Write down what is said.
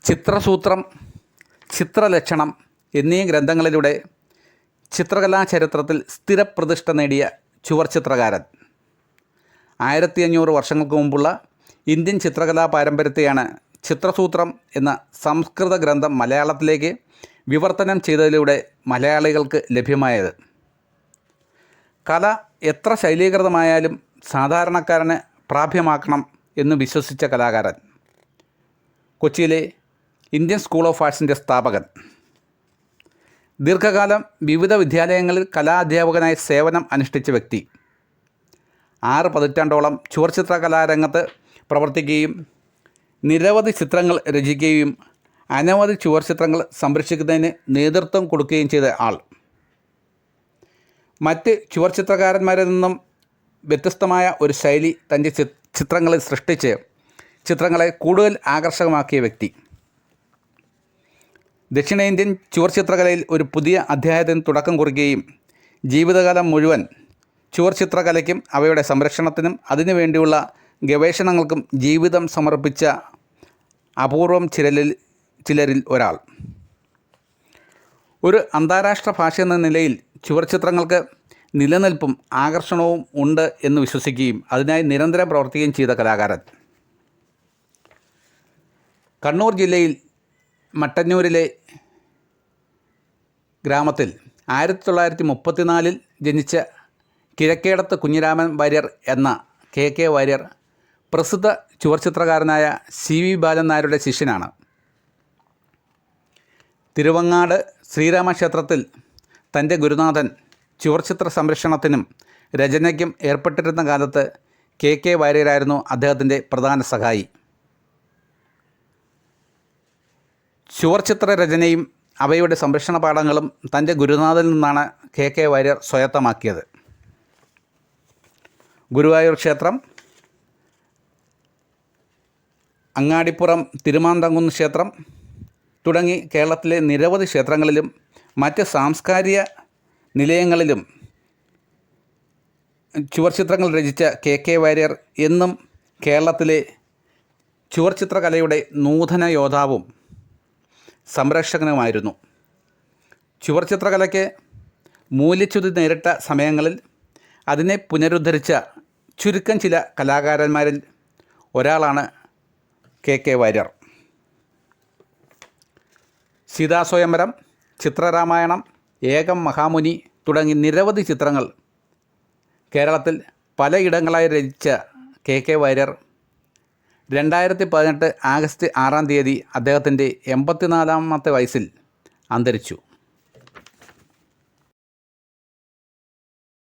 ചിത്രസൂത്രം, ചിത്രലക്ഷണം എന്നീ ഗ്രന്ഥങ്ങളിലൂടെ ചിത്രകലാ ചരിത്രത്തിൽ സ്ഥിരപ്രതിഷ്ഠ നേടിയ ചുവർച്ചിത്രകാരൻ. 1500 വർഷങ്ങൾക്ക് മുമ്പുള്ള ഇന്ത്യൻ ചിത്രകലാ പാരമ്പര്യത്തെയാണ് ചിത്രസൂത്രം എന്ന സംസ്കൃത ഗ്രന്ഥം മലയാളത്തിലേക്ക് വിവർത്തനം ചെയ്തതിലൂടെ മലയാളികൾക്ക് ലഭ്യമായത്. കല എത്ര ശൈലീകൃതമായാലും സാധാരണക്കാരന് പ്രാപ്യമാക്കണം എന്ന് വിശ്വസിച്ച കലാകാരൻ. കൊച്ചിയിലെ ഇന്ത്യൻ സ്കൂൾ ഓഫ് ആർട്സിൻ്റെ സ്ഥാപകൻ. ദീർഘകാലം വിവിധ വിദ്യാലയങ്ങളിൽ കലാധ്യാപകനായി സേവനം അനുഷ്ഠിച്ച വ്യക്തി. 6 പതിറ്റാണ്ടോളം ചുവർച്ചിത്ര കലാരംഗത്ത് പ്രവർത്തിക്കുകയും നിരവധി ചിത്രങ്ങൾ രചിക്കുകയും അനവധി ചുവർച്ചിത്രങ്ങൾ സംരക്ഷിക്കുന്നതിന് നേതൃത്വം കൊടുക്കുകയും ചെയ്ത ആൾ. മറ്റ് ചുവർച്ചിത്രകാരന്മാരിൽ നിന്നും വ്യത്യസ്തമായ ഒരു ശൈലി തൻ്റെ ചിത്രങ്ങളിൽ സൃഷ്ടിച്ച് ചിത്രങ്ങളെ കൂടുതൽ ആകർഷകമാക്കിയ വ്യക്തി. ദക്ഷിണേന്ത്യൻ ചുവർച്ചിത്രകലയിൽ ഒരു പുതിയ അധ്യായത്തിന് തുടക്കം കുറിക്കുകയും ജീവിതകാലം മുഴുവൻ ചുവർച്ചിത്രകലയ്ക്കും അവയുടെ സംരക്ഷണത്തിനും അതിനുവേണ്ടിയുള്ള ഗവേഷണങ്ങൾക്കും ജീവിതം സമർപ്പിച്ച അപൂർവം ചിലരിൽ ഒരാൾ. ഒരു അന്താരാഷ്ട്ര ഭാഷ എന്ന നിലയിൽ ചുവർച്ചിത്രങ്ങൾക്ക് നിലനിൽപ്പും ആകർഷണവും ഉണ്ട് എന്ന് വിശ്വസിക്കുകയും അതിനായി നിരന്തരം പ്രവർത്തിക്കുകയും ചെയ്ത കലാകാരൻ. കണ്ണൂർ ജില്ലയിൽ മട്ടന്നൂരിലെ ഗ്രാമത്തിൽ 1934 ജനിച്ച കിഴക്കേടത്ത് കുഞ്ഞിരാമൻ വാര്യർ എന്ന കെ വാര്യർ പ്രസിദ്ധ ചുവർച്ചിത്രകാരനായ CV ബാലൻ നായരുടെ ശിഷ്യനാണ്. തിരുവങ്ങാട് ശ്രീരാമക്ഷേത്രത്തിൽ തൻ്റെ ഗുരുനാഥൻ ചുവർച്ചിത്ര സംരക്ഷണത്തിനും രചനയ്ക്കും ഏർപ്പെട്ടിരുന്ന കാലത്ത് കെ വാര്യരായിരുന്നു അദ്ദേഹത്തിൻ്റെ പ്രധാന സഹായി. ചുവർച്ചിത്ര രചനയും അവയുടെ സംരക്ഷണ പാഠങ്ങളും തൻ്റെ ഗുരുനാഥനിൽ നിന്നാണ് കെ വാര്യർ സ്വായത്തമാക്കിയത്. ഗുരുവായൂർ ക്ഷേത്രം, അങ്ങാടിപ്പുറം തിരുമാന്താംകുന്ന് ക്ഷേത്രം തുടങ്ങി കേരളത്തിലെ നിരവധി ക്ഷേത്രങ്ങളിലും മറ്റ് സാംസ്കാരിക നിലയങ്ങളിലും ചുവർച്ചിത്രങ്ങൾ രചിച്ച കെ വാര്യർ എന്നും കേരളത്തിലെ ചുവർച്ചിത്രകലയുടെ നൂതന യോദ്ധാവും സംരക്ഷകനുമായിരുന്നു. ചുവർച്ചിത്രകലയ്ക്ക് മൂല്യച്യുതി നേരിട്ട സമയങ്ങളിൽ അതിനെ പുനരുദ്ധരിച്ച ചുരുക്കം ചില കലാകാരന്മാരിൽ ഒരാളാണ് കെ വാര്യർ. സീതാസ്വയംവരം, ചിത്രരാമായണം, ഏകം മഹാമുനി തുടങ്ങി നിരവധി ചിത്രങ്ങൾ കേരളത്തിൽ പലയിടങ്ങളായി രചിച്ച കെ വാര്യർ 2018 ആഗസ്റ്റ് 6 അദ്ദേഹത്തിൻ്റെ 84-ാമത്തെ വയസ്സിൽ അന്തരിച്ചു.